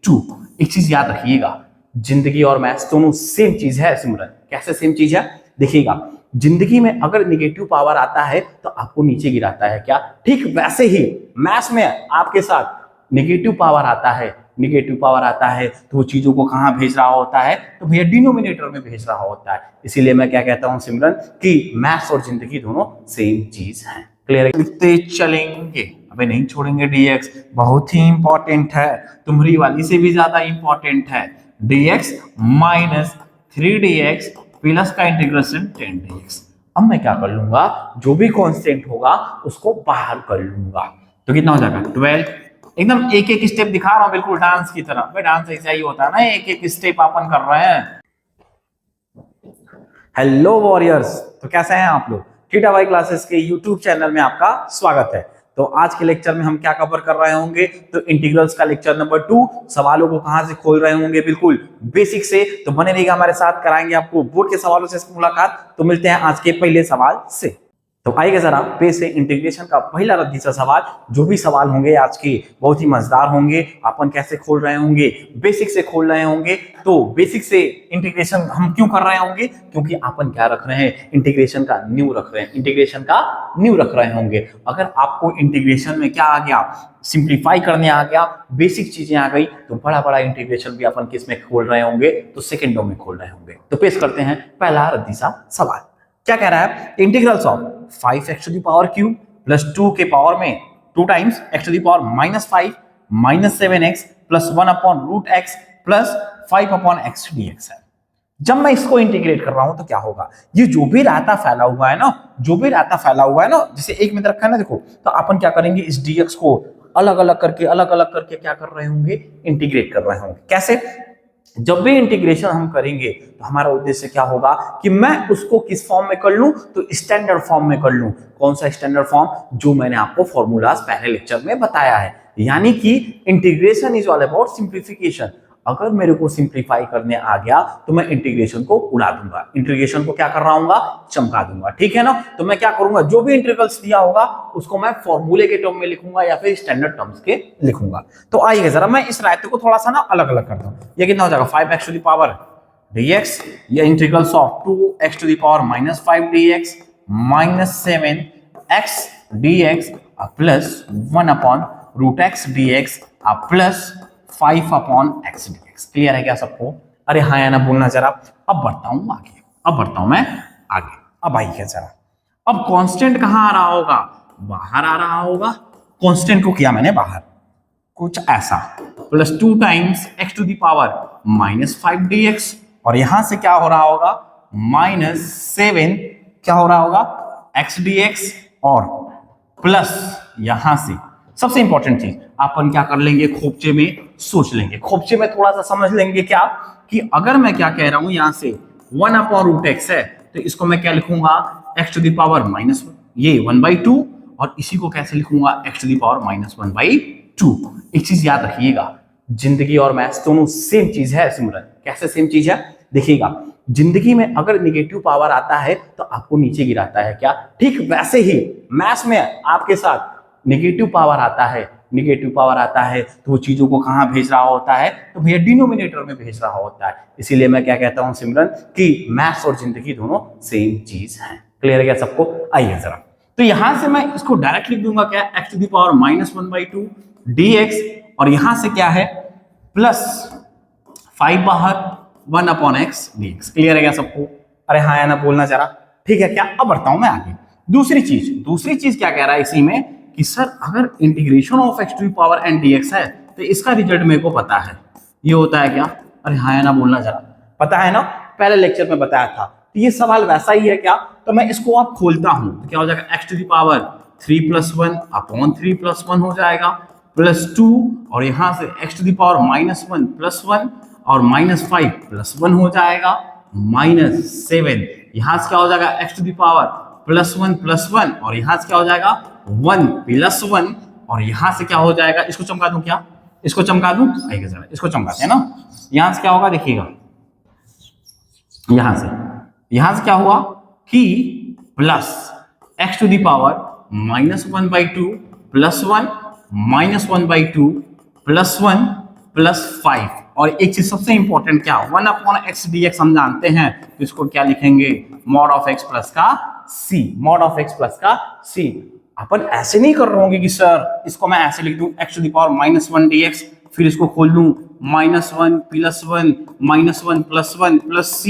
To. एक चीज याद रखिएगा, जिंदगी और मैथ्स दोनों सेम चीज है सिमरन। कैसे सेम चीज है देखिएगा, जिंदगी में अगर निगेटिव पावर आता है तो आपको नीचे गिराता है क्या, ठीक वैसे ही मैथ्स में आपके साथ निगेटिव पावर आता है। निगेटिव पावर आता है तो वो चीजों को कहां भेज रहा होता है, तो भैया डिनोमिनेटर में भेज रहा होता है। इसीलिए मैं क्या कहता हूं सिमरन कि मैथ्स और जिंदगी दोनों सेम चीज है। क्लियर है? लिखते चलेंगे, अबे नहीं छोड़ेंगे dx, बहुत ही इंपॉर्टेंट है, तुम्हारी वाली से भी ज्यादा इंपॉर्टेंट है। dx माइनस 3dx प्लस का इंटीग्रेशन 10dx। अब मैं क्या कर लूंगा, जो भी कांस्टेंट होगा उसको बाहर कर लूंगा, तो कितना हो जाएगा 12। एकदम एक एक स्टेप दिखा रहा हूं, बिल्कुल डांस की तरह। भाई डांस ऐसा ही होता है ना, एक एक स्टेप अपन कर रहे हैं। हेलो वॉरियर्स, तो कैसे हैं आप लोग? थीटा वाई क्लासेस के यूट्यूब चैनल में आपका स्वागत है। तो आज के लेक्चर में हम क्या कवर कर रहे होंगे, तो इंटीग्रल्स का लेक्चर नंबर 2। सवालों को कहां से खोल रहे होंगे, बिल्कुल बेसिक से। तो बने रहिएगा हमारे साथ, कराएंगे आपको बोर्ड के सवालों से मुलाकात। तो मिलते हैं आज के पहले सवाल से। तो आइए जरा पेज से इंटीग्रेशन का पहला रद्दी सा सवाल। जो भी सवाल होंगे आज के बहुत ही मजेदार होंगे। अपन कैसे खोल रहे होंगे, बेसिक से खोल रहे होंगे। तो बेसिक से इंटीग्रेशन हम क्यों कर रहे होंगे, क्योंकि अपन क्या रख रहे हैं, इंटीग्रेशन का न्यू रख रहे हैं, इंटीग्रेशन का न्यू रख रहे होंगे। अगर आपको इंटीग्रेशन में क्या आ गया, सिंप्लीफाई करने आ गया, बेसिक चीजें आ गई, तो बड़ा बड़ा इंटीग्रेशन भी अपन किस में खोल रहे होंगे, तो सेकेंडों में खोल रहे होंगे। तो पेश करते हैं पहला रद्दी सा सवाल। क्या कह रहा है, integrals of 5x to the power cube plus 2 के पावर में 2 times x to the power -5 minus 7x plus 1 upon root x plus 5 upon x dx है। जब मैं इसको इंटीग्रेट कर रहा हूं तो क्या होगा, ये जो भी रायता फैला हुआ है ना, जो भी रायता फैला हुआ है ना, जैसे एक में रखा है ना, देखो, तो अपन क्या करेंगे, इस dx को अलग अलग करके क्या कर रहे होंगे, इंटीग्रेट कर रहे होंगे। कैसे? जब भी इंटीग्रेशन हम करेंगे तो हमारा उद्देश्य क्या होगा कि मैं उसको किस फॉर्म में कर लूं, तो स्टैंडर्ड फॉर्म में कर लूं। कौन सा स्टैंडर्ड फॉर्म, जो मैंने आपको फॉर्मूलाज पहले लेक्चर में बताया है। यानी कि integration is all about simplification. अगर मेरे को सिंप्लीफाई करने आ गया तो मैं इंटीग्रेशन को उड़ा दूंगा, इंटीग्रेशन को क्या कर रहा हूँ, चमका दूंगा। ठीक है ना? तो मैं क्या करूंगा, जो भी इंटीग्रल्स दिया होगा उसको मैं फॉर्मूले के टर्म में लिखूंगा या फिर स्टैंडर्ड टर्म्स के लिखूंगा। तो आइए जरा मैं इस रायते को थोड़ा सा ना अलग अलग करता हूं। ये कितना हो जाएगा, 5x to the power dx, ये integrals of 2x to the power -5 dx minus 7x dx plus 1 upon root x dx plus 5 upon x dx। Clear है क्या सबको? अरे हाँ या ना बोलना जरा। अब बढ़ता हूं आगे, अब बढ़ता हूं मैं आगे। अब आइए जरा, अब कांस्टेंट कहां आ रहा होगा, बाहर आ रहा होगा। कांस्टेंट को किया मैंने बाहर, कुछ ऐसा, plus 2 times x to the power -5 dx, और यहां से क्या हो रहा होगा, -7 क्या हो रहा होगा, x dx, और प्लस यहां से सबसे इंपॉर्टेंट चीज अपन क्या कर लेंगे, खोपचे में सोच लेंगे, खोपचे में थोड़ा सा समझ लेंगे क्या, कि अगर मैं क्या कह रहा हूं, यहां से 1 अपॉन रूट x है, तो इसको मैं क्या लिखूंगा, x टू द पावर -1, ये 1/2, और इसी को कैसे लिखूंगा, x टू द पावर -1/2। एक चीज याद रखिएगा, जिंदगी और मैथ्स दोनों सेम चीज है सिमरन। कैसे सेम चीज है देखिएगा, जिंदगी में अगर निगेटिव पावर आता है तो आपको नीचे गिराता है क्या, ठीक वैसे ही मैथ्स में आपके साथ निगेटिव पावर आता है। निगेटिव पावर आता है तो वो चीजों को कहां भेज रहा होता है, तो भैया डिनोमिनेटर में भेज रहा होता है। इसीलिए मैं क्या कहता हूं सिमरन कि मैथ्स और जिंदगी दोनों सेम चीज है। क्लियर है क्या सबको? आइए जरा, तो यहां से मैं इसको डायरेक्ट लिख दूंगा क्या, x to the power -1/2 dx, और यहां से क्या है, प्लस 5 बाहर 1 अपॉन x dx। क्लियर है क्या सबको? अरे हाँ या ना बोलना जरा। ठीक है क्या? अब बढ़ता हूं मैं आगे। दूसरी चीज क्या कह रहा है इसी में, कि सर अगर integration of x to the power n dx है तो इसका रिजल्ट मेरे को पता है, ये होता है क्या? अरे हाँ या ना बोलना जरा। पता है ना, पहले लेक्चर में बताया था। तो ये सवाल वैसा ही है क्या? तो मैं इसको अब खोलता हूं, तो क्या हो जाएगा, x to the power 3 + 1 upon 3 + 1 हो जाएगा, प्लस 2, और यहां से x टू द पावर -1 + 1 और -5 + 1 हो जाएगा, -7, यहां से क्या हो जाएगा, x टू द पावर +1 + 1, और यहां से क्या हो जाएगा 1 + 1, और यहां से क्या हो जाएगा, इसको चमका दूं क्या, इसको चमका दूं, आइए जरा इसको चमकाते हैं ना। यहां से क्या होगा देखिएगा, यहां से क्या हुआ कि plus x to the power -1/2 + 1 -1/2 + 1 +5। और एक चीज सबसे इंपॉर्टेंट क्या, 1/x dx हम जानते हैं, तो इसको क्या लिखेंगे, मॉड ऑफ x प्लस का c, mod of x plus का c। अपन ऐसे नहीं कर रहे होंगे कि सर इसको मैं ऐसे लिख दूं x⁻⁻1 dx, फिर इसको खोल दूं -1 +1 -1 +1 प्लस c,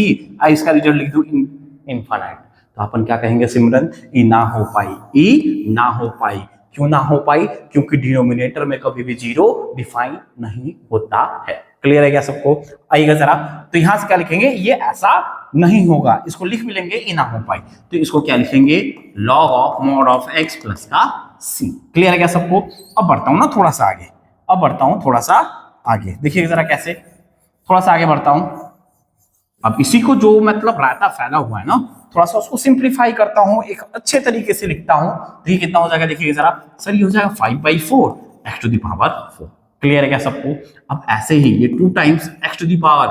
इसका रिजल्ट लिख दूं इनफाइनाइट। तो अपन क्या कहेंगे सिमरन, ई ना हो पाई, ई ना हो पाई। क्यों ना हो पाई, क्योंकि डिनोमिनेटर में कभी भी जीरो डिफाइन नहीं होता है। क्लियर है क्या सबको? आइएगा जरा, तो यहां से क्या लिखेंगे, ये ऐसा नहीं होगा, इसको लिख भी लेंगे ई ना हो पाई, तो इसको क्या लिखेंगे, log of mod of x plus का c। क्लियर है क्या सबको? अब बढ़ता हूं ना थोड़ा सा आगे, अब बढ़ता हूं थोड़ा सा आगे, देखिए जरा कैसे, थोड़ा सा आगे बढ़ता हूं। अब इसी को जो मतलब रायता फैला हुआ है ना, थोड़ा सा उसको सिंप्लीफाई करता हूं, एक अच्छे तरीके से लिखता हूं, तो ये कितना हो जाएगा, देखिए जरा सर, ये हो जाएगा 5/4 x⁻⁴। क्लियर है क्या सबको? अब ऐसे ही ये 2 टाइम्स x⁻⁻4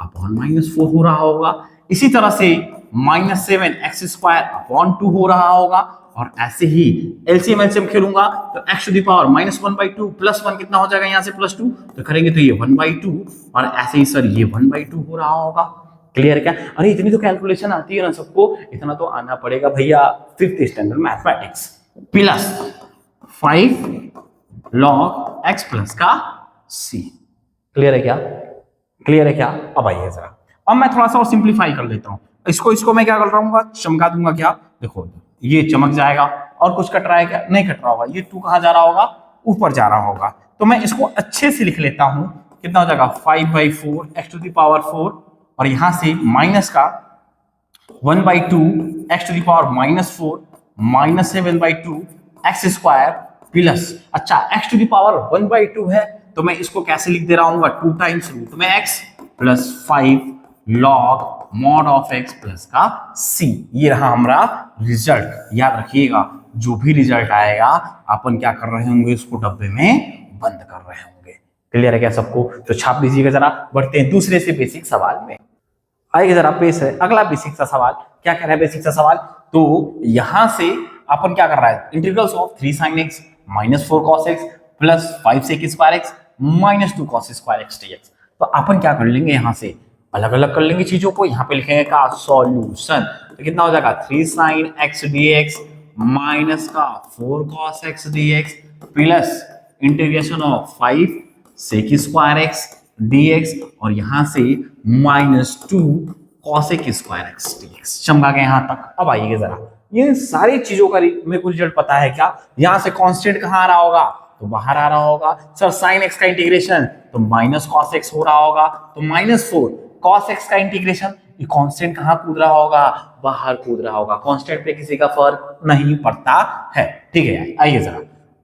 अपॉन -4 हो रहा होगा, इसी तरह से -7 x² हो रहा होगा, और ऐसे ही एलसीएम खेलूंगा तो x⁻⁻1/2 +1 कितना हो जाएगा, यहां से +2, तो करेंगे तो ये 1/2, और ऐसे ही सर ये 1/2 हो रहा होगा। क्लियर है क्या? अरे इतनी तो कैलकुलेशन आती है ना सबको, इतना तो आना पड़ेगा भैया 5th standard mathematics, +5 log x plus का c। क्लियर है क्या? क्लियर है क्या? अब आइए जरा, अब मैं थोड़ा सा और सिंप्लीफाई कर लेता हूं, इसको मैं क्या कर रहा हूँ, चमका दूंगा, क्या देखो ये चमक जाएगा, और कुछ कट रहा है क्या, नहीं कट रहा होगा, ये 2 कहां जा रहा होगा, ऊपर जा रहा होगा, तो मैं इसको अच्छे से लिख लेता हूं, कितना हो जाएगा 5/4 x⁻⁴, और यहां से माइनस का 1/2 x⁻⁻4 -7/2 x² प्लस, अच्छा x⁻1/2 है, तो मैं इसको कैसे लिख दे रहा हूँ, 2 टाइम्स रूट में x plus 5 log mod of x plus का c। ये रहा हमारा रिजल्ट। याद रखिएगा, जो भी रिजल्ट आएगा अपन क्या कर रहे होंगे, उसको डब्बे में बंद कर रहे होंगे। क्लियर है क्या सबको? तो छाप लीजिएगा जरा, बढ़ते हैं दूसरे से बेसिक सवाल में। आइए जरा पेश है अगला बेसिक सा सवाल। क्या कह रहा है बेसिक सा सवाल, तो यहां से अपन क्या कर रहा है, integrals of 3 sin x -4 cos x plus 5 sec² x -2 cos² x dx। तो अपन क्या कर लेंगे, यहां से अलग अलग कर लेंगे चीजों को, यहां पे लिखेंगे का सॉल्यूशन, तो कितना हो जाएगा 3 sin x dx माइनस का 4 cos x dx plus integration of 5 sec² x dx, और यहां से -2 cos x dx। चमका गए यहां तक। अब आइए जरा, ये सारी चीजों का मेरे को रिजल्ट पता है क्या, यहां से कांस्टेंट कहां आ रहा होगा, तो बाहर आ रहा होगा। सर sin x का इंटीग्रेशन तो -cos x हो रहा होगा, तो -4 cos x का इंटीग्रेशन, ये कांस्टेंट कहां कूद रहा होगा, बाहर कूद रहा होगा। कांस्टेंट पे किसी का फर्क नहीं पड़ता है, ठीक है। आइए जरा,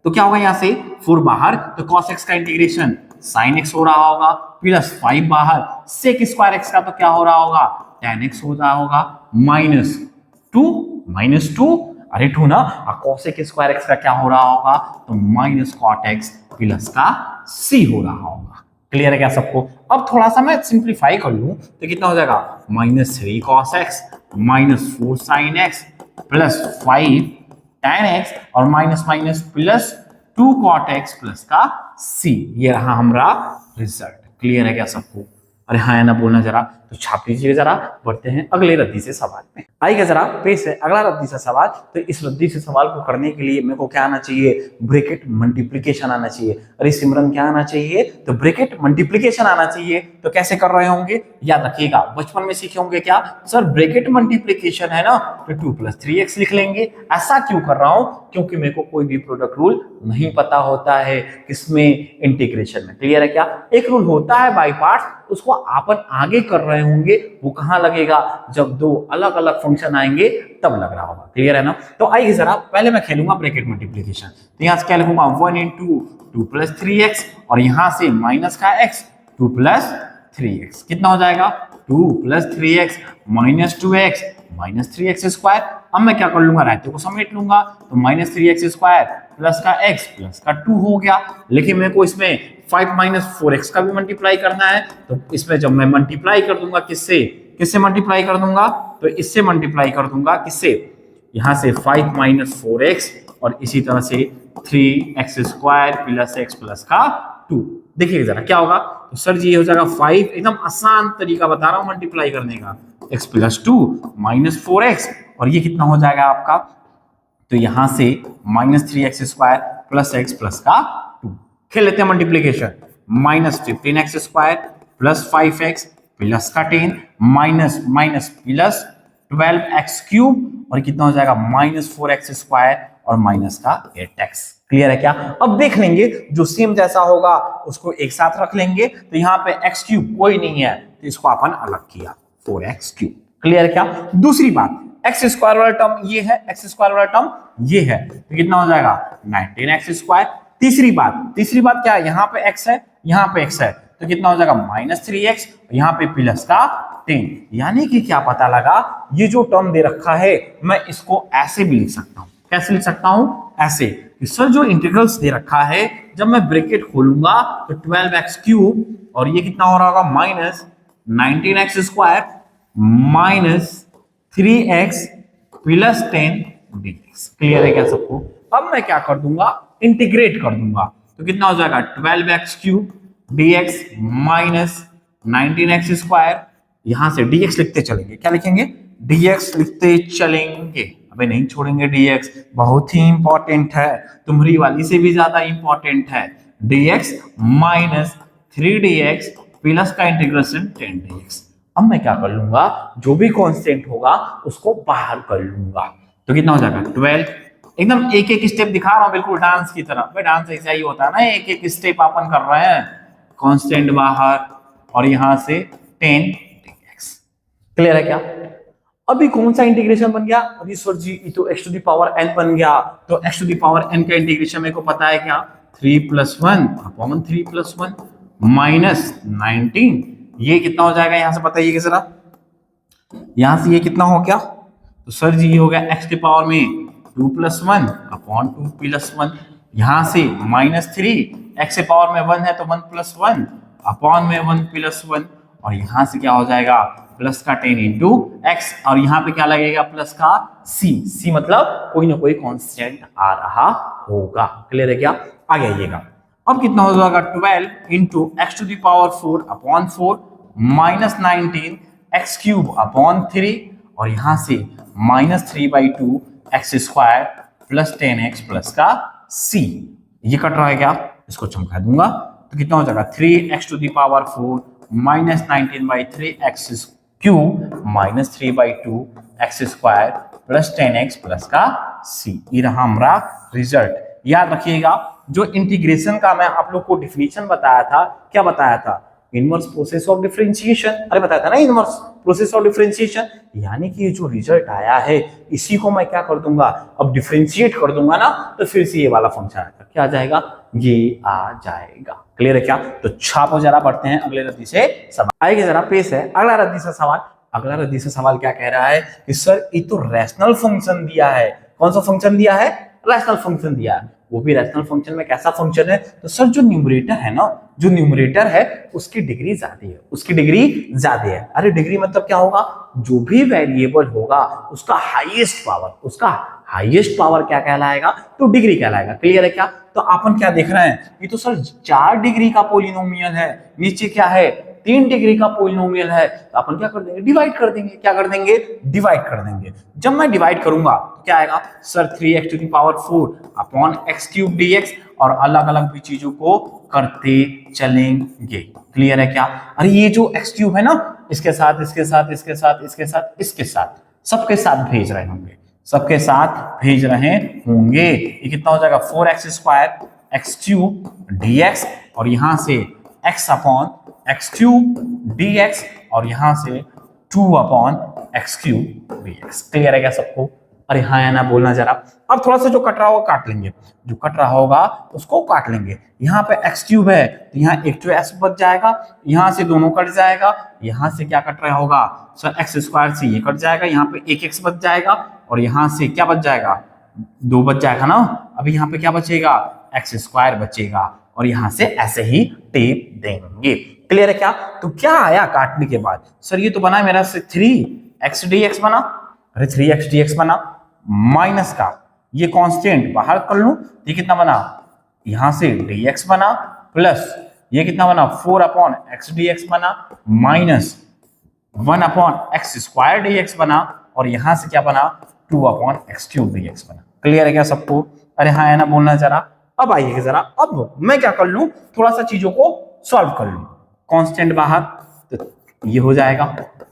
तो क्या होगा, यहां से 4 बाहर, तो cos x का इंटीग्रेशन sin x हो रहा होगा, प्लस 5 बाहर, sec² x का तो क्या हो रहा होगा, tan x हो रहा होगा, -2 अरे 2 ना, cosec² x का क्या हो रहा होगा, तो -cot x प्लस का c हो रहा होगा। क्लियर है क्या सबको? अब थोड़ा सा मैं सिंप्लीफाई कर लूं, तो कितना हो जाएगा, -3 cos x -4 sin x plus 5 tan x, और minus plus 2 cot x plus का c। ये रहा हमारा रिजल्ट। क्लियर है क्या सबको? अरे हाँ या ना बोलना जरा, तो छाप लीजिए जरा। बढ़ते हैं अगले रद्दी से सवाल में। आइएगा जरा, पेश है अगला रद्दी से सवाल। तो इस रद्दी से सवाल को करने के लिए मेरे को क्या आना चाहिए, ब्रैकेट मल्टीप्लिकेशन आना चाहिए। अरे सिमरन क्या आना चाहिए, तो ब्रैकेट मल्टीप्लिकेशन आना चाहिए। तो कैसे कर रहे होंगे, याद रखिएगा, बचपन में सीखे होंगे क्या सर, ब्रैकेट मल्टीप्लिकेशन है ना, तो 2 + 3x लिख लेंगे। ऐसा क्यों कर रहा हूं, क्योंकि मेरे को कोई भी प्रोडक्ट रूल नहीं पता होता है किसमें, इंटीग्रेशन में। क्लियर है क्या? एक रूल होता है बाय पार्ट्स, उसको अपन आगे कर रहे होंगे, वो कहां लगेगा, जब 2 अलग अलग फंक्शन आएंगे तब लग रहा होगा। क्लियर है ना? तो आइए जरा, पहले मैं खेलूंगा ब्रैकेट मल्टीप्लिकेशन। तो यहां से क्या लिखूंगा, 1 × 2 + 3x, और यहां से माइनस का x 2 + 3x कितना हो जाएगा, 2 + 3x -2x -3x²। अब मैं क्या कर लूंगा, रायते को समेट लूंगा, तो -3x² प्लस का x प्लस का 2 हो गया। लेकिन मेरे को इसमें 5 - 4x का भी मल्टीप्लाई करना है, तो इसमें जब मैं मल्टीप्लाई कर दूंगा, किससे मल्टीप्लाई कर दूंगा, तो इससे मल्टीप्लाई कर दूंगा, किससे, यहां से 5 - 4x, और इसी तरह से 3x² प्लस x प्लस का 2। देखिए जरा क्या होगा, तो सर जी ये हो जाएगा 5, एकदम आसान तरीका बता रहा हूं मल्टीप्लाई करने का, x प्लस 2 माइनस 4x, और ये कितना हो जाएगा आपका, तो यहां से minus 3x square plus x plus का 2। खेल लेते हैं multiplication, minus 15x square plus 5x plus का 10 minus minus plus 12x cube, और कितना हो जाएगा माइनस 4x स्क्वायर और माइनस का 8x। क्लियर है क्या? अब देख लेंगे जो सेम जैसा होगा उसको एक साथ रख लेंगे, तो यहाँ पे x क्यूब कोई नहीं है तो इसको अपन अलग किया 4x क्यूब। क्लियर है क्या? दूसरी बात, एक्स स्क्वायर वाला टर्म ये है, एक्स स्क्वायर वाला टर्म ये है, तो कितना हो जाएगा 19x स्क्वायर। तीसरी बात क्या है, यहाँ पे x है यहाँ पे x है, तो कितना हो जाएगा माइनस 3x, यहाँ पे प्लस का 10। यानी कि क्या पता लगा, ये जो टर्म दे रखा है मैं इसको ऐसे भी लिख सकता हूं। कैसे लिख सकता हूं? ऐसे कि सर जो इंटीग्रल्स दे रखा है, जब मैं ब्रैकेट खोलूंगा तो 12x क्यूब, और ये कितना हो रहा होगा minus 19x square minus 3x plus 10 dx। Clear है क्या सबको? अब मैं क्या कर दूंगा, इंटीग्रेट कर दूंगा, तो कितना हो जाएगा 12x cube dx minus 19x square, यहां से dx लिखते चलेंगे। क्या लिखेंगे? dx लिखते चलेंगे, अबे नहीं छोड़ेंगे dx, बहुत ही इंपॉर्टेंट है, तुम्हारी वाली से भी ज्यादा इंपॉर्टेंट है। dx माइनस 3dx प्लस का इंटीग्रेशन 10dx। अब मैं क्या कर लूंगा, जो भी कांस्टेंट होगा उसको बाहर कर लूंगा, तो कितना हो जाएगा 12। एकदम एक एक स्टेप दिखा रहा हूं, बिल्कुल डांस की तरह। भाई डांस ऐसा ही होता है ना, एक एक स्टेप अपन कर रहे हैं, कांस्टेंट बाहर और यहां से 10 dx। क्लियर है क्या? अभी कौन सा इंटीग्रेशन बन गया? अभी सर जी ये तो x to the power n बन गया, तो x to the power n का इंटीग्रेशन मेरे को पता है क्या, 3 प्लस 1 अपॉन 3 प्लस 1 माइनस 19, ये कितना हो जाएगा यहां से बताइए जरा, यहां से ये कितना हो गया, तो सर जी ये हो गया x की पावर में 2 प्लस 1 अपॉन 2 प्लस 1, यहां से माइनस 3, x की पावर में 1 है तो 1 प्लस 1 अपॉन में 1 प्लस 1, और यहां से क्या हो जाएगा प्लस का 10 इंटू एक्स, और यहां पे क्या लगेगा प्लस का c मतलब कोई ना कोई कांस्टेंट आ रहा होगा। क्लियर है क्या? आगे आइएगा, अब कितना हो जाएगा 12 into x to the power 4 upon 4 minus 19 x cube upon 3, और यहां से minus 3/2 x square plus 10x plus का c। ये कट रहा है क्या? इसको चमका दूंगा, तो कितना हो जाएगा 3x to the power 4 minus 19/3 x cube minus 3/2 x square plus 10x plus का c। ये रहा हमारा रिजल्ट। याद रखिएगा, जो इंटीग्रेशन का मैं आप लोग को डिफिनीशन बताया था, क्या बताया था? Inverse process of differentiation. अरे बताया था ना, इनवर्स प्रोसेस ऑफ डिफरेंशिएशन। यानी कि ये जो रिजल्ट आया है इसी को मैं क्या कर दूंगा, अब डिफरेंशिएट कर दूंगा ना, तो फिर से ये वाला फंक्शन आएगा। क्या आ जाएगा? ये आ जाएगा। क्लियर है क्या? तो छापो जरा, बढ़ते हैं अगले रद्दी से सवाल। आएगा जरा पेश है अगला रद्दी से सवाल। अगला रद्दी से सवाल क्या कह रहा है कि सर ये तो रैशनल फंक्शन दिया है। कौन सा फंक्शन दिया है? रैशनल फंक्शन दिया है। वो भी रैशनल फंक्शन में कैसा फंक्शन है? तो सर जो न्यूमरेटर है ना, जो न्यूमरेटर है उसकी डिग्री ज्यादा है, उसकी डिग्री ज्यादा है। अरे डिग्री मतलब क्या होगा? जो भी वेरिएबल होगा उसका हाईएस्ट पावर, उसका हाईएस्ट पावर क्या कहलाएगा? तो डिग्री कहलाएगा। क्लियर है क्या? तो अपन क्या देख रहे हैं, ये तो सर 4 डिग्री का पॉलिनोमियल है, नीचे क्या है 3 डिग्री का पॉलिनोमियल है, तो अपन क्या कर देंगे? डिवाइड कर देंगे। क्या कर देंगे? डिवाइड कर देंगे। जब मैं डिवाइड करूंगा तो क्या आएगा sir 3x to the power 4 upon x cube dx, और अलग अलग भी चीजों को करते चलेंगे। क्लियर है क्या? अरे ये जो x क्यूब है ना, इसके साथ इसके साथ इसके साथ इसके साथ इसके साथ सबके साथ भेज रहे होंगे, सबके साथ भेज रहे होंगे। ये कितना हो जाएगा 4x square x cube dx, और यहां से x upon x cube dx, और यहां से 2 upon x cube dx। Clear है क्या सबको? अरे हाँ या ना बोलना जरा। अब थोड़ा सा जो कट रहा होगा काट लेंगे, जो कट रहा होगा उसको काट लेंगे। यहाँ पे एक्स क्यूब है तो यहाँ एक तो एक्स बच जाएगा, यहाँ से दोनों कट जाएगा, यहाँ से क्या कट रहा होगा सर एक्स स्क्वायर से ये कट जाएगा, यहाँ पे एक एक्स बच जाएगा, और यहाँ से क्या बच जाएगा 2 बच जाएगा ना। अभी यहाँ पे क्या बचेगा? एक्स स्क्वायर बचेगा, और यहाँ से ऐसे ही टेप देंगे। क्लियर है क्या? तो क्या आया काटने के बाद? सर ये तो बना मेरा 3x dx बना। अरे 3x dx बना, माइनस का ये कांस्टेंट बाहर कर लूं, ये कितना बना? यहां से dx बना प्लस ये कितना बना 4 अपॉन एक्स डी एक्स बना minus 1 upon x square D x बना और यहां से क्या बना 2 upon x cube D x बना। क्लियर है क्या सबको? अरे हाँ है ना, बोलना जरा। अब आइए जरा, अब मैं क्या कर लूं, थोड़ा सा चीजों को सॉल्व कर लूं। कांस्टेंट बाहर तो ये हो जाएगा,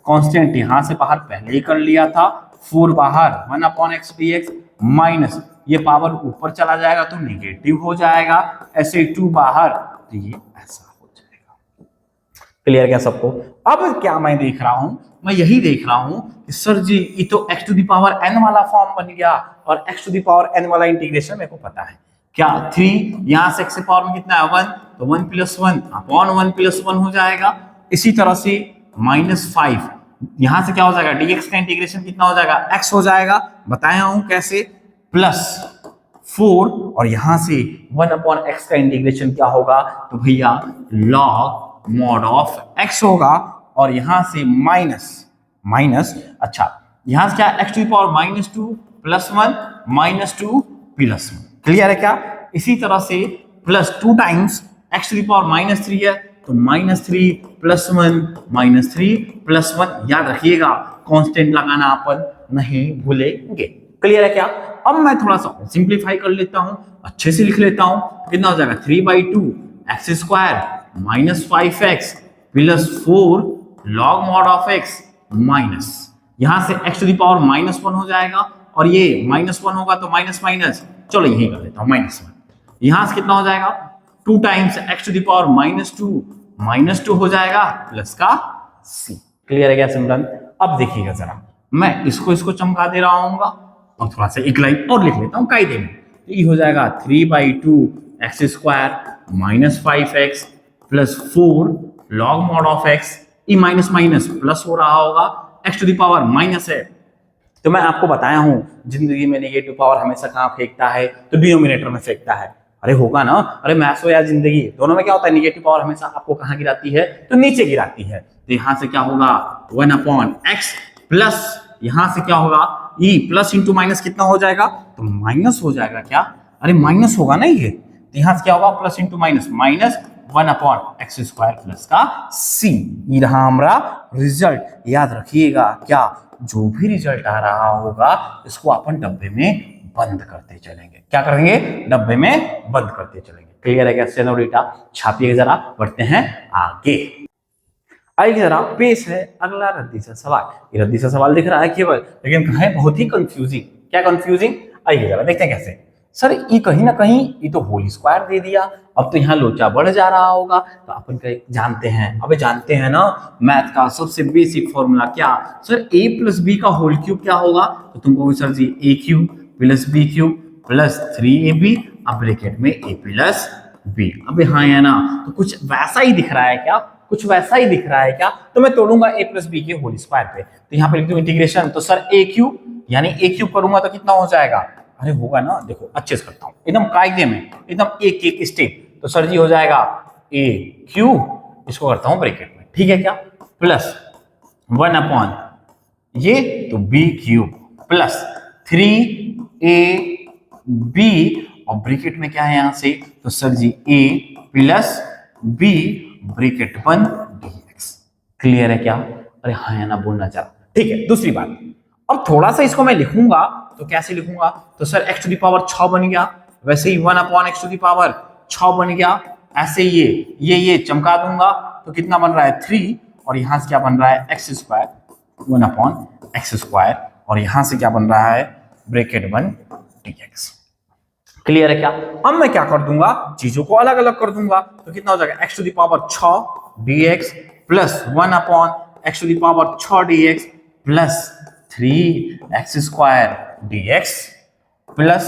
कांस्टेंट यहां से बाहर पहले ही कर लिया था, 4 बाहर 1 upon x D x minus ये पावर ऊपर चला जाएगा तो निगेटिव हो जाएगा, ऐसे 2 बाहर तो ये ऐसा हो जाएगा। क्लियर क्या सबको? अब क्या मैं देख रहा हूं, मैं यही देख रहा हूं कि सर जी ये तो x to the power n वाला फॉर्म बन गया और x to the power n वाला इंटीग्रेशन मेरे को पता है क्या 3 यहां से x के पावर में कितना है 1 तो 1 + 1 अपॉन 1 + 1 हो जाएगा। इसी तरह से -5 यहां से क्या हो जाएगा dx का इंटीग्रेशन कितना हो जाएगा x हो जाएगा, बताया हूं कैसे, प्लस 4 और यहां से 1 अपॉन x का इंटीग्रेशन क्या होगा तो भैया log mod ऑफ x होगा और यहां से माइनस अच्छा यहां से क्या x to the power -2 + 1 -2 + 1। Clear है क्या? इसी तरह से plus 2 times x to the power -3 है तो -3 + 1 -3 + 1। याद रखिएगा कांस्टेंट लगाना अपन नहीं भूलेंगे। क्लियर है क्या? अब मैं थोड़ा सा सिंप्लीफाई कर लेता हूं, अच्छे से लिख लेता हूं, कितना हो जाएगा 3/2 x² -5x + 4 log mod of x minus यहां से x टू द पावर -1 हो जाएगा और ये -1 होगा तो माइनस माइनस, चलो यही कर लेता हूं -1। यहां से कितना हो जाएगा 2 times x to the power -2 हो जाएगा प्लस का c। क्लियर है क्या सिमरन? अब देखिएगा जरा, मैं इसको चमका दे रहा हूँ और थोड़ा सा एक लाइन और लिख लेता हूँ कायदे में, तो ये हो जाएगा 3/2 x² -5x + 4 log mod of x। ये माइनस माइनस प्लस हो रहा होगा, x to the power minus है तो मैं आपको बताया हूं जिंदगी में नेगेटिव पावर हमेशा कहां फेंकता है तो डिनोमिनेटर में फेंकता है। अरे होगा ना, अरे मैथ्स हो या जिंदगी दोनों में क्या होता है, नेगेटिव पावर हमेशा आपको कहां गिराती है तो नीचे गिराती है। तो यहां से क्या होगा 1 अपॉन x प्लस यहां से क्या होगा e प्लस इंटू माइनस कितना हो जाएगा तो माइनस हो जाएगा क्या, अरे माइनस होगा ना ये, तो यहां से क्या होगा plus into minus -1 upon x² plus का c। ये रहा हमारा रिजल्ट। याद रखिएगा क्या, जो भी रिजल्ट आ रहा होगा इसको अपन डब्बे में बंद करते चलेंगे। क्या करेंगे? डब्बे में बंद करते चलेंगे। क्लियर है क्या सेनोरिटा? छापिए जरा, बढ़ते हैं आगे। आइए जरा पेश है अगला रद्दी सा सवाल। ये रद्दी सा सवाल दिख रहा है केवल, लेकिन है बहुत ही कंफ्यूजिंग। क्या कंफ्यूजिंग? आइए जरा देखते हैं कैसे। सर ये कहीं ना कहीं ये तो होल स्क्वायर दे दिया, अब तो यहाँ लोचा बढ़ जा रहा होगा, तो अपन जानते हैं, अबे जानते हैं ना मैथ का सबसे बेसिक फॉर्मूला क्या, सर a + b का होल क्यूब क्या होगा, तो तुम कहोगे सर जी a³ + b³ + 3ab, अब ब्रैकेट में a + b। अबे हाँ है ना, तो कुछ वैसा ही दिख रहा है क्या, कुछ वैसा ही दिख रहा है क्या, तो मैं तोड़ूंगा a + b के होल स्क्वायर पे, तो यहाँ पे लिख दूं इंटीग्रेशन, तो सर a³ यानी a³ करूंगा तो कितना हो जाएगा, अरे होगा ना, देखो अच्छे से करता हूं एकदम कायदे में, एकदम एक स्टेप, तो सर जी हो जाएगा a³, इसको करता हूं ब्रैकेट में, ठीक है क्या, प्लस 1 अपॉन ये तो b³ प्लस 3ab और ब्रैकेट में क्या है यहां से, तो sir ji a + b bracket 1 dx। Clear है क्या? अरे हाँ या ना बोलना चाह, ठीक है। दूसरी बात, अब थोड़ा सा इसको मैं लिखूंगा तो कैसे लिखूंगा, तो sir x to the power 6 बन गया, वैसे ही 1 upon x to the power 6 बन गया, ऐसे ये चमका दूंगा तो कितना बन रहा है 3 और यहां से क्या बन रहा है x² 1 अपॉन x² और यहां से क्या बन रहा है ब्रैकेट 1 dx। क्लियर है क्या? अब मैं क्या कर दूंगा, चीजों को अलग अलग कर दूंगा, तो कितना हो जाएगा x to the power 6 dx plus 1 upon x to the power 6 dx plus 3x² dx plus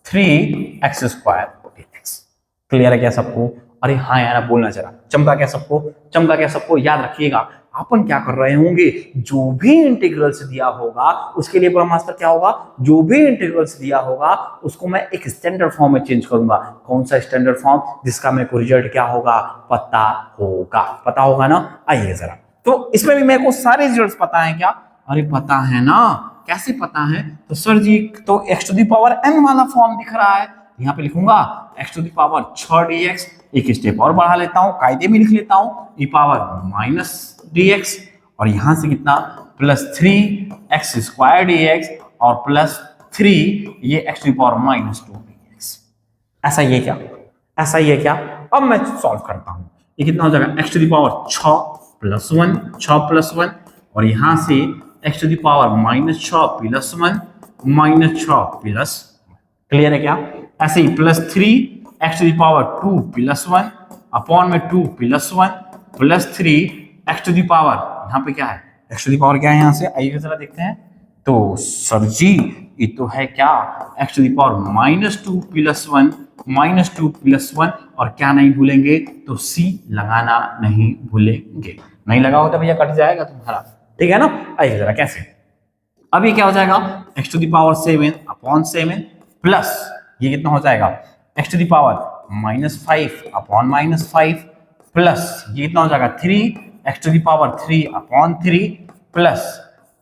3x² dx। Clear है क्या सबको? अरे हाँ यार बोलना जरा, चमका क्या सबको, चमका क्या सबको? याद रखिएगा अपन क्या कर रहे होंगे, जो भी इंटीग्रल्स दिया होगा उसके लिए ब्रह्मास्त्र क्या होगा, जो भी इंटीग्रल्स दिया होगा उसको मैं एक स्टैंडर्ड फॉर्म में चेंज करूंगा। कौन सा स्टैंडर्ड फॉर्म, जिसका मेरे को रिजल्ट क्या होगा पता होगा ना। आइए जरा, तो इसमें भी मेरे को सारे रिजल्ट्स पता है क्या, अरे पता है ना, कैसे पता है, तो सर जी तो x to the power n वाला फॉर्म दिख रहा है, यहाँ पे लिखूंगा x to the power 6 dx, एक स्टेप और बढ़ा लेता हूँ, कायदे में लिख लेता हूँ e पावर माइनस dx, और यहां से कितना प्लस 3x स्क्वायर dx और प्लस 3 ये x to the power minus 2 dx। ऐसा ही है क्या? ऐसा ही है क्या? अब मैं सॉल्व करता हूं, ये कितना हो जाएगा x to the power 6 plus 1, 6 plus 1, और यहां से x to the power minus 6 plus 1 minus 6 plus, clear है क्या? ऐसे ही plus 3 x to the power 2 plus 1 upon में 2 plus 1 plus 3 x to the power, यहाँ पे क्या है x टू द पावर क्या है, यहाँ से आइए जरा देखते हैं। तो सर जी ये तो है क्या x to the power minus 2 plus 1 minus 2 plus 1, और क्या नहीं भूलेंगे तो c लगाना नहीं भूलेंगे, नहीं लगाओ तो भैया कट जाएगा तुम्हारा, ठीक है ना। आइए जरा कैसे, अब ये क्या हो जाएगा x to the power 7 upon 7 plus ये कितना हो जाएगा x to the power minus 5 upon minus 5 plus ये कितना हो जाएगा 3 x to the power 3 upon 3 plus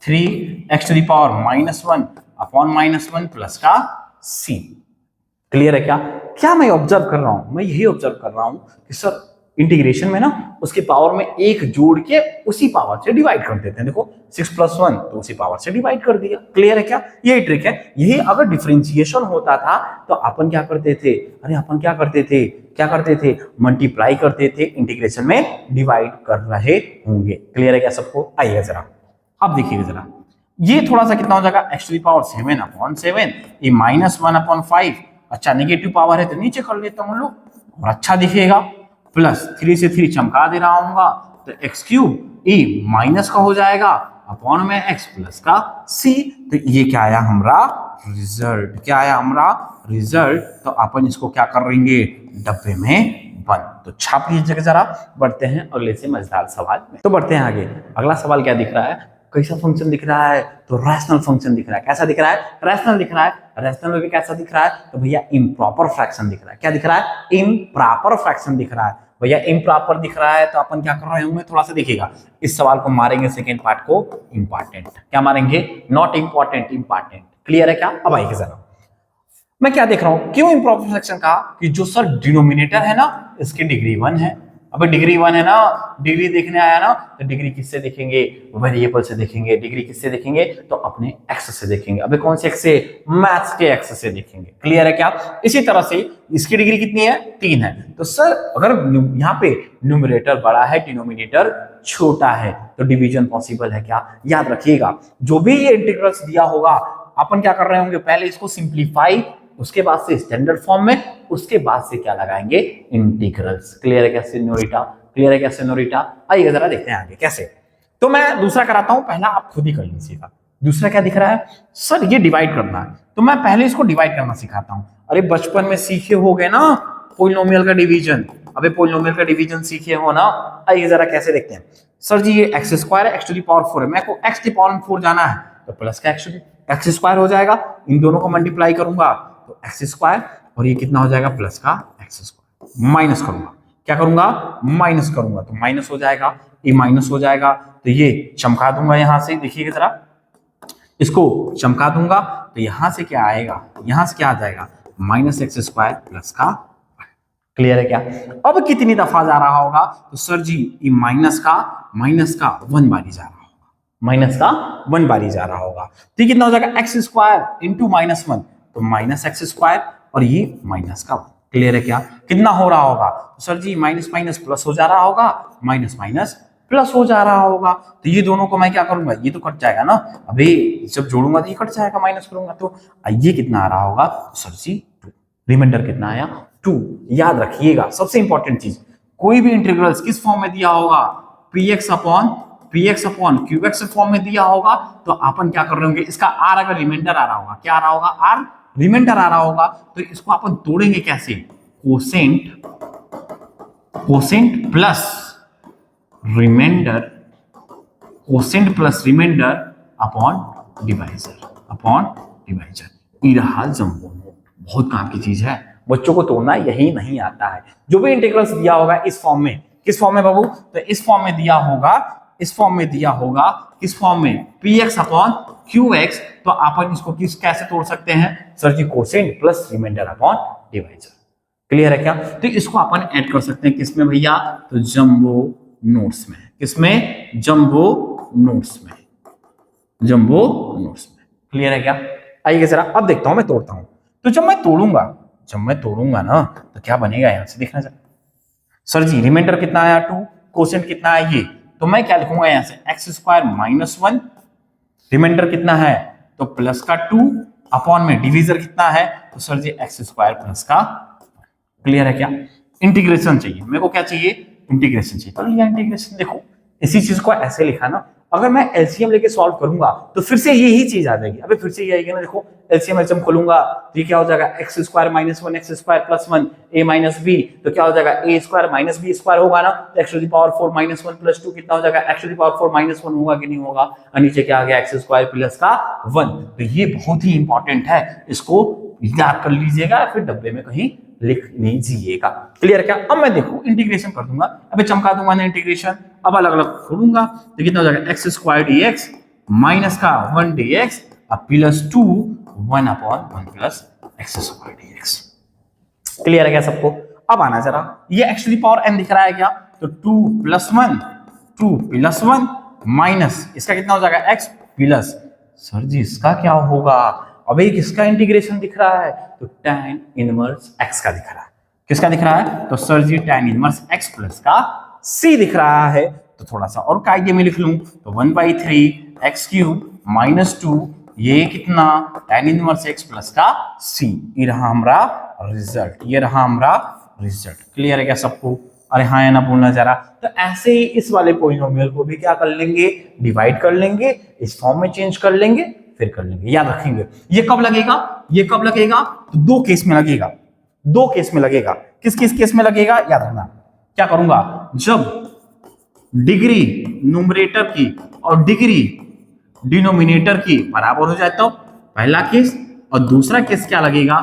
3 x to the power minus 1 upon minus 1 plus का c। क्लियर है क्या? क्या मैं ऑब्जर्व कर रहा हूं, मैं यही ऑब्जर्व कर रहा हूं कि सर इंटीग्रेशन में ना उसके पावर में एक जोड़ के उसी पावर से डिवाइड कर देते हैं। देखो 6 प्लस 1 तो उसी पावर से डिवाइड कर दिया। क्लियर है क्या? यही ट्रिक है। यही अगर डिफरेंशिएशन होता था तो अपन क्या करते थे, अरे अपन क्या करते थे मल्टीप्लाई करते थे, इंटीग्रेशन में डिवाइड कर रहे होंगे। क्लियर है क्या सबको? आइएगा जरा, अब देखिएगा जरा, ये थोड़ा सा कितना हो जाएगा x to the power 7 upon 7, ये माइनस 1 अपॉन 5, अच्छा नेगेटिव पावर है तो नीचे कर लेता हूं लोग और अच्छा दिखेगा, प्लस 3 से 3 चमका दे रहा हूँ तो x क्यूब e माइनस का हो जाएगा अपॉन में x प्लस का c। तो ये क्या आया हमारा रिजल्ट, क्या आया हमारा रिजल्ट। तो अपन इसको क्या कर लेंगे डब्बे में बंद। तो छाप लीजिएगा जरा, बढ़ते हैं अगले से मजेदार सवाल में। तो बढ़ते हैं आगे, अगला सवाल क्या दिख रहा है, कैसा फंक्शन दिख रहा है, तो रैशनल फंक्शन दिख रहा है। कैसा दिख रहा है? रैशनल दिख रहा है। रैशनल में भी कैसा दिख रहा है, तो भैया इम्प्रॉपर फ्रैक्शन दिख रहा है। क्या दिख रहा है? इम्प्रॉपर फ्रैक्शन दिख रहा है। भैया इम्प्रॉपर दिख रहा है तो अपन क्या कर रहे होंगे, थोड़ा सा देखिएगा, इस सवाल को मारेंगे सेकेंड पार्ट को इंपॉर्टेंट। क्या मारेंगे? Not important, important. क्लियर है क्या? अब आइए जरा, मैं क्या देख रहा हूं, क्यों इम्प्रॉपर फ्रैक्शन कहा कि जो सर डिनोमिनेटर है ना इसकी डिग्री 1 है। अब डिग्री 1 है ना, डिग्री देखने आया ना तो डिग्री किससे देखेंगे, वेरिएबल से देखेंगे। डिग्री किससे देखेंगे, तो अपने एक्स से देखेंगे। अबे कौन से एक्स से? मैथ्स के एक्स से देखेंगे। क्लियर है क्या? इसी तरह से इसकी डिग्री कितनी है? 3 है। तो सर अगर यहाँ पे न्यूमरेटर बड़ा है डिनोमिनेटर छोटा है तो डिवीजन पॉसिबल है क्या? याद रखिएगा, जो भी ये इंटीग्रल्स दिया होगा अपन क्या कर रहे होंगे, पहले इसको सिंप्लीफाई, उसके बाद से स्टैंडर्ड फॉर्म में, उसके बाद से क्या लगाएंगे इंटीग्रल्स। क्लियर है क्या सेनोरिटा? क्लियर है क्या सेनोरिटा? आइए जरा देखते हैं आगे कैसे। तो मैं दूसरा कराता हूं, पहला आप खुद ही कर लीजिएगा। दूसरा क्या दिख रहा है, सर ये डिवाइड करना है तो मैं पहले इसको डिवाइड करना सिखाता हूं। अरे बचपन में सीखे हो गए ना पॉलिनोमियल का डिवीजन, अबे पॉलिनोमियल का डिवीजन सीखे हो ना। आइए जरा कैसे देखते हैं। सर जी ये एक्स स्क्वायर है, एक्स टू द पावर 4 है, मेरे को एक्स टू द पावर 4 जाना है तो प्लस का एक्स स्क्वायर हो जाएगा, इन दोनों को मल्टीप्लाई करूंगा तो एक्स स्क्वायर, और ये कितना हो जाएगा प्लस का एक्स स्क्वायर, माइनस करूंगा, क्या करूंगा माइनस करूंगा तो माइनस हो जाएगा, ये माइनस हो जाएगा तो ये चमका दूंगा यहां से, देखिएगा जरा इसको चमका दूंगा तो यहां से क्या आएगा, यहां से क्या आ जाएगा माइनस एक्स स्क्वायर प्लस का। क्लियर है क्या? अब कितनी दफा जा रहा होगा, तो सर जी ये माइनस का 1 बारी जा रहा होगा, माइनस का 1 बारी जा रहा होगा तो कितना हो जाएगा एक्स स्क्वायर इंटू -1 तो माइनस एक्स स्क्वायर और ये माइनस का 1। क्लियर है क्या? कितना हो रहा होगा, तो सर जी माइनस माइनस प्लस हो जा रहा होगा, माइनस माइनस प्लस हो जा रहा होगा तो ये दोनों को मैं क्या करूंगा, ये तो कट जाएगा ना, अभी जब जोड़ूंगा तो ये कट जाएगा, माइनस करूंगा तो ये कितना आ रहा होगा, तो सर जी 2। रिमाइंडर कितना आया 2। याद रखिएगा सबसे इंपॉर्टेंट चीज, कोई भी इंटीग्रल्स किस फॉर्म में दिया होगा, px अपॉन qx फॉर्म में दिया होगा तो अपन क्या कर रहे होंगे, इसका r अगर रिमाइंडर आ रहा होगा, क्या आ रहा होगा r रिमाइंडर आ रहा होगा तो इसको अपन तोड़ेंगे कैसे, quotient plus remainder upon divisor. ये रहा जंबो नोट, बहुत काम की चीज है, बच्चों को तोड़ना यही नहीं आता है। जो भी इंटीग्रल्स दिया होगा इस फॉर्म में, किस फॉर्म में बाबू, तो इस फॉर्म में दिया होगा इस फॉर्म में दिया होगा, किस फॉर्म में, px अपॉन qx, तो अपन इसको किस कैसे तोड़ सकते हैं sir ji, quotient plus remainder upon divisor. Clear है क्या? तो इसको अपन ऐड कर सकते हैं किसमें भैया, तो जंबो नोट्स में। किसमें? जंबो नोट्स में, जंबो नोट्स में। क्लियर है क्या? आइए जरा अब देखता हूं मैं तोड़ता हूं। तो जब मैं तोड़ूंगा ना तो क्या बनेगा यहां से देखना जरा। सर जी रिमाइंडर कितना आया 2, कोसेंट कितना है ये, तो मैं क्या लिखूंगा यहां से एक्स स्क्वायर माइनस 1, रिमाइंडर कितना है तो प्लस का 2, अपॉन में डिवीजर कितना है तो सर जी एक्स स्क्वायर प्लस का। क्लियर है क्या? इंटीग्रेशन चाहिए मेरे को, क्या चाहिए, इंटीग्रेशन चाहिए, तो लिया इंटीग्रेशन। देखो इसी चीज को ऐसे लिखा ना, अगर मैं एलसीएम लेके सॉल्व करूंगा तो फिर से यही चीज आ जाएगी। अबे फिर से ये आएगी ना, देखो एलसीएम एलसीएम खोलूंगा तो ये क्या हो जाएगा, x square minus 1 x square plus 1 a minus b, तो क्या हो जाएगा a square minus b square होगा ना, तो x to the power 4 minus 1 plus 2 कितना हो जाएगा, x to the power 4 minus 1 होगा कि नहीं होगा, और नीचे क्या आ गया एक्स स्क्वायर प्लस का 1। तो ये बहुत ही इंपॉर्टेंट है, इसको याद कर लीजिएगा, फिर डब्बे में कहीं लिख लीजिएगा। क्लियर क्या? अब मैं देखो इंटीग्रेशन कर दूंगा, अबे चमका दूंगा ना इंटीग्रेशन, अब अलग अलग छोड़ूंगा तो कितना हो जाएगा एक्स स्क्वायर डीएक्स माइनस का 1 डीएक्स अब plus 2 1 upon 1 plus x square dx. Clear है क्या सबको? अब आना जरा, ये x to the power n दिख रहा है क्या, तो 2 प्लस 1 माइनस इसका कितना हो जाएगा x प्लस, सर जी इसका क्या होगा, अबे किसका इंटीग्रेशन दिख रहा है, तो tan इनवर्स x का दिख रहा है। किसका दिख रहा है, तो सर जी tan इनवर्स x प्लस का c दिख रहा है। तो थोड़ा सा और कायदे में लिख लूं तो 1/3 x क्यूब माइनस 2 ये कितना tan इनवर्स x प्लस का c, ये रहा हमारा रिजल्ट, ये रहा हमारा रिजल्ट। क्लियर है क्या सबको? अरे हाँ या ना बोलना जरा। तो ऐसे ही इस वाले पॉलिनोमियल को भी क्या कर लेंगे, डिवाइड कर लेंगे, इस फॉर्म में चेंज कर लेंगे, फिर कर लेंगे। याद रखेंगे ये कब लगेगा, ये कब लगेगा, तो दो केस में लगेगा, दो केस में लगेगा। किस किस केस में लगेगा याद रखना। क्या करूंगा, जब डिग्री न्यूमरेटर की और डिग्री डिनोमिनेटर की बराबर हो जाए तो पहला केस, और दूसरा केस क्या लगेगा,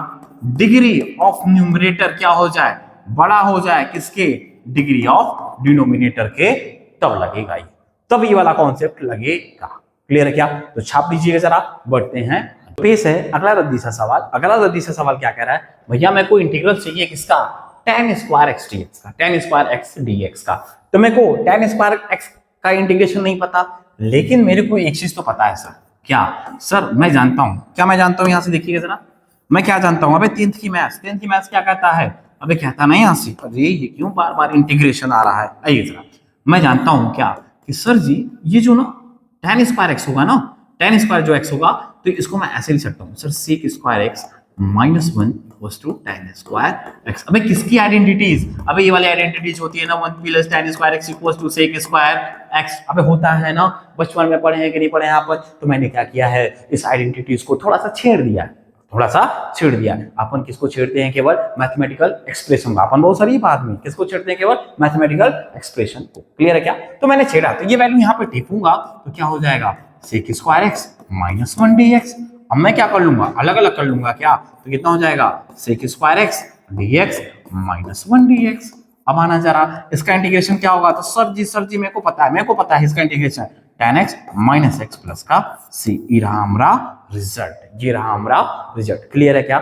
डिग्री ऑफ न्यूमरेटर क्या हो जाए, बड़ा हो जाए किसके, डिग्री ऑफ डिनोमिनेटर के, तब लगेगा ये, तब ये वाला कॉन्सेप्ट लगेगा। क्लियर है क्या? तो छाप लीजिएगा जरा, बढ़ते हैं। पेश है अगला रद्दी सा सवाल। अगला रद्दी सा सवाल क्या कह रहा है, भैया मेरे को इंटीग्रल चाहिए किसका, tan स्क्वायर x dx का, tan स्क्वायर x dx का। तो मेरे को tan स्क्वायर x का इंटीग्रेशन नहीं पता, लेकिन मेरे को एक चीज तो पता है सर। क्या सर? मैं जानता हूं, क्या मैं जानता हूं, यहां से देखिएगा जरा, मैं क्या जानता हूं, अबे 10th की मैथ्स क्या कहता है, अबे कहता नहीं यहां से, अरे ये क्यों बार बार इंटीग्रेशन आ रहा है। आइए जरा, मैं जानता हूं क्या कि सर जी ये जो ना tan स्क्वायर x होगा ना, tan स्क्वायर जो x होगा, तो इसको मैं ऐसे लिख सकता हूं sir sec square x minus 1 equals to tan square x। अबे किसकी आइडेंटिटीज, अबे ये वाली आइडेंटिटीज होती है ना, 1 plus tan square x equals to sec square x। अबे होता है ना, बचपन में पढ़े हैं कि नहीं पढ़े यहाँ पर। तो मैंने क्या किया है, इस आइडेंटिटीज को थोड़ा सा छेड़ दिया, थोड़ा सा छेड़ दिया। अपन किसको छेड़ते हैं, केवल मैथमेटिकल एक्सप्रेशन का। अपन बहुत सारी बात में किसको छेड़ते हैं, केवल मैथमेटिकल एक्सप्रेशन को। क्लियर है क्या? तो मैंने छेड़ा, तो ये वैल्यू यहाँ पे टिपूंगा तो क्या हो जाएगा, sec square x minus 1 dx। अब मैं क्या कर लूंगा, अलग अलग कर लूंगा क्या, तो कितना हो जाएगा sec square x dx minus 1 dx। अब आना जरा, इसका इंटीग्रेशन क्या होगा, तो सर जी मेरे को पता है इसका integration tan x minus x plus का c। ये रहा हमारा रिजल्ट, ये रहा हमारा रिजल्ट। क्लियर है क्या?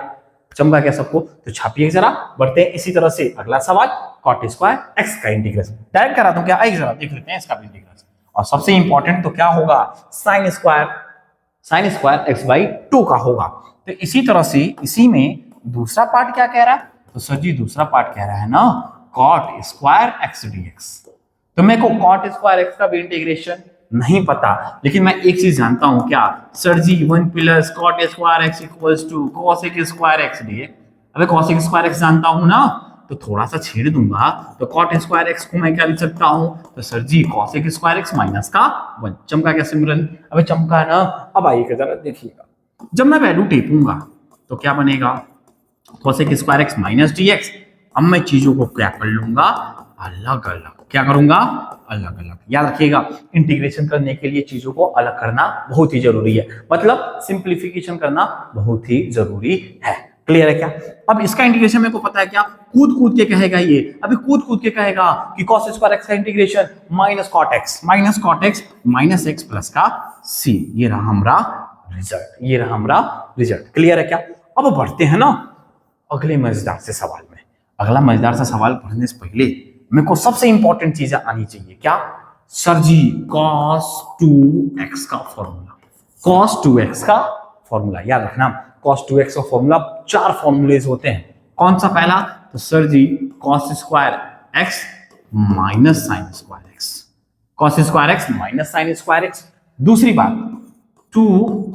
चमका क्या सबको? तो छापिए जरा, बढ़ते हैं इसी तरह से अगला सवाल, cot स्क्वायर x का इंटीग्रेशन डायरेक्ट करा दूं क्या, आइए जरा देख लेते हैं इसका भी इंटीग्रेशन। और सबसे इंपॉर्टेंट तो क्या होगा, साइन स्क्वायर x बाई 2 का होगा। तो इसी तरह से इसी में दूसरा पार्ट क्या कह रहा है, तो सर जी दूसरा पार्ट कह रहा है ना cot स्क्वायर x dx। तो मेरे को cot स्क्वायर x का भी इंटीग्रेशन नहीं पता, लेकिन मैं एक चीज जानता हूं क्या, sir ji 1 plus cot square x equals to cosec square x dx। अबे cosec स्क्वायर x जानता हूं ना, तो थोड़ा सा छेड़ दूंगा, तो cot स्क्वायर x को मैं क्या लिख सकता हूं, तो सर जी cosec स्क्वायर x माइनस का 1। चमका क्या सिमरन, अबे चमका ना। अब आइए जरा देखिएगा, जब मैं वैल्यू टेपूंगा तो क्या बनेगा, cosec square x minus dx। अब मैं चीजों को क्या कर लूंगा, अलग अलग, क्या करूंगा, अलग अलग। याद रखिएगा, इंटीग्रेशन करने के लिए चीजों को अलग करना बहुत ही जरूरी है, मतलब सिंप्लीफिकेशन करना बहुत ही जरूरी है। क्लियर है क्या? अब इसका इंटीग्रेशन मेरे को पता है क्या, कूद कूद के कहेगा ये, अभी कूद कूद के कहेगा कि cos स्क्वायर एक्स का integration minus cot x minus x plus का सी। ये रहा हमारा रिजल्ट, क्लियर है क्या? अब बढ़ते हैं ना अगले मजेदार से सवाल में। अगला मजेदार सा सवाल पढ़ने से पहले मेरे को सबसे इंपॉर्टेंट चीजें आनी चाहिए। क्या सर जी? cos 2x का फॉर्मूला याद रखना। cos 2x का फॉर्मूला 4 फॉर्मूलेज होते हैं। कौन सा पहला? तो सर जी cos square x minus sign square x, cos square x minus sign square x. दूसरी बात 2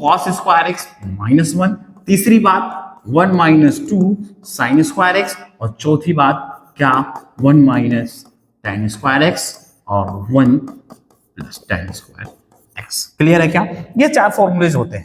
cos स्क्वायर x माइनस 1। तीसरी बात 1 माइनस 2 साइन स्क्वायर एक्स। और चौथी बात क्या, 1 माइनस tan स्क्वायर एक्स और 1 plus tan square x. Clear है क्या? ये 4 फॉर्मूलेज होते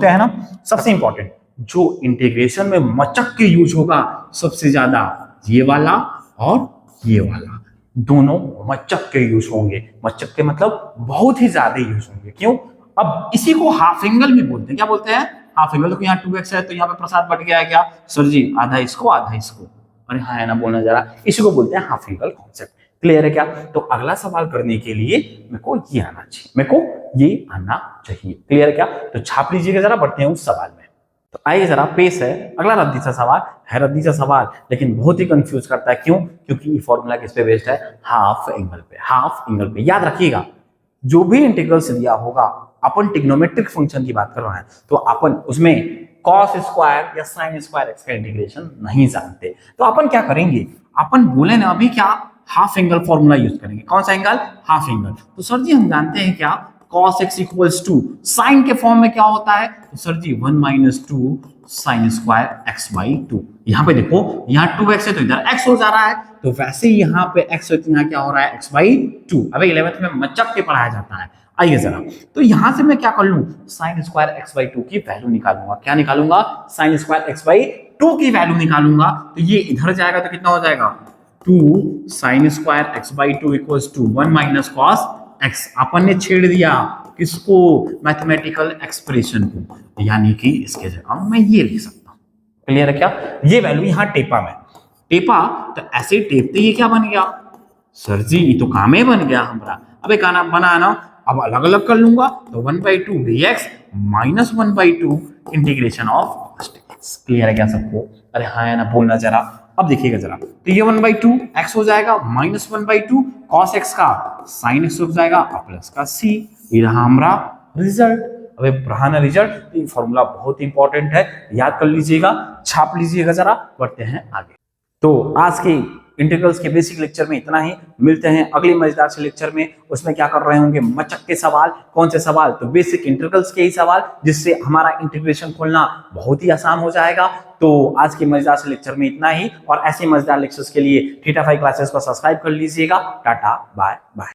हैं ना। सबसे इंपॉर्टेंट जो इंटीग्रेशन में मचक के यूज होगा सबसे ज्यादा, ये वाला और ये वाला, दोनों मचक के यूज होंगे। मचक के मतलब बहुत ही ज्यादा यूज होंगे। क्यों? अब इसी को हाफ एंगल भी बोलते हैं। क्या बोलते हैं? Half angle. तो यहाँ 2x है तो यहाँ पे प्रसाद बढ़ गया है क्या सर जी? आधा इसको आधा इसको। अरे हाँ है ना, बोलना जरा। इसी को बोलते हैं हाफ एंगल कॉन्सेप्ट। क्लियर है क्या? तो अगला सवाल करने के लिए मेरे को ये आना चाहिए। क्लियर है क्या? तो छाप लीजिएगा जरा, बढ़ते हैं उस सवाल में। तो आइए जरा, पेश है अगला रद्दी सा सवाल लेकिन बहुत ही कंफ्यूज करता है। क्यों? क्योंकि ये फॉर्मूला किस पे बेस्ड है? हाफ एंगल पे। याद रखिएगा, जो भी इंटीग्रल्स दिया होगा, अपन ट्रिग्नोमेट्रिक फंक्शन की बात कर रहे हैं तो अपन उसमें cos स्क्वायर या sin स्क्वायर एक्स का इंटीग्रेशन नहीं जानते। तो अपन क्या करेंगे, अपन बोले ना अभी क्या, हाफ एंगल फॉर्मूला यूज करेंगे। कौन सा एंगल? Half angle. तो सर जी हम जानते हैं क्या, cos x equals to sine के फॉर्म में क्या होता है? तो sir ji 1 minus 2 sine square x by 2। यहाँ पे देखो, यहाँ 2x है तो इधर x हो जा रहा है, तो वैसे ही यहाँ पे x है तो यहाँ क्या हो रहा है? x by 2। अबे 11th में मचक के पढ़ाया जाता है। आइए जरा, तो यहां से मैं क्या कर लूं, साइन स्क्वायर एक्स बाई 2 की वैल्यू निकालूंगा। क्या निकालूंगा? साइन स्क्वायर एक्स बाई 2 की वैल्यू निकालूंगा। तो ये इधर जाएगा तो कितना हो जाएगा? 2 sine square x by 2 equals to 1 minus cos x. अपन ने छेड़ दिया किसको? मैथमेटिकल एक्सप्रेशन को, यानी कि इसके जगह मैं ये लिख सकता हूं। क्लियर है क्या? ये वैल्यू यहां टेपा तो ऐसे टेपते ये क्या बन गया सर जी? ये तो काम ही बन गया हमारा। अब एक आना बनाना, अब अलग अलग कर लूंगा तो 1/2 dx minus 1/2 integration of cos dx। Clear है क्या सबको? अरे हाँ है ना, बोलना जरा। अब देखिएगा जरा, तो ये 1/2 x हो जाएगा माइनस 1/2 cos x का sin x हो जाएगा प्लस का c। ये रहा हमारा रिजल्ट। अबे रहा ना रिजल्ट। ये फॉर्मूला बहुत इंपॉर्टेंट है, याद कर लीजिएगा, छाप लीजिएगा जरा। बढ़ते हैं आगे। तो आज के इंटीग्रल्स के बेसिक लेक्चर में इतना ही। मिलते हैं अगले मजेदार से लेक्चर में। उसमें क्या कर रहे होंगे? मचक के सवाल। कौन से सवाल? तो बेसिक इंटीग्रल्स के ही सवाल, जिससे हमारा इंटीग्रेशन खोलना बहुत ही आसान हो जाएगा। तो आज के मजेदार से लेक्चर में इतना ही, और ऐसे मजेदार लेक्चर्स के लिए थीटा 5 क्लासेस को सब्सक्राइब कर लीजिएगा। Tata bye bye.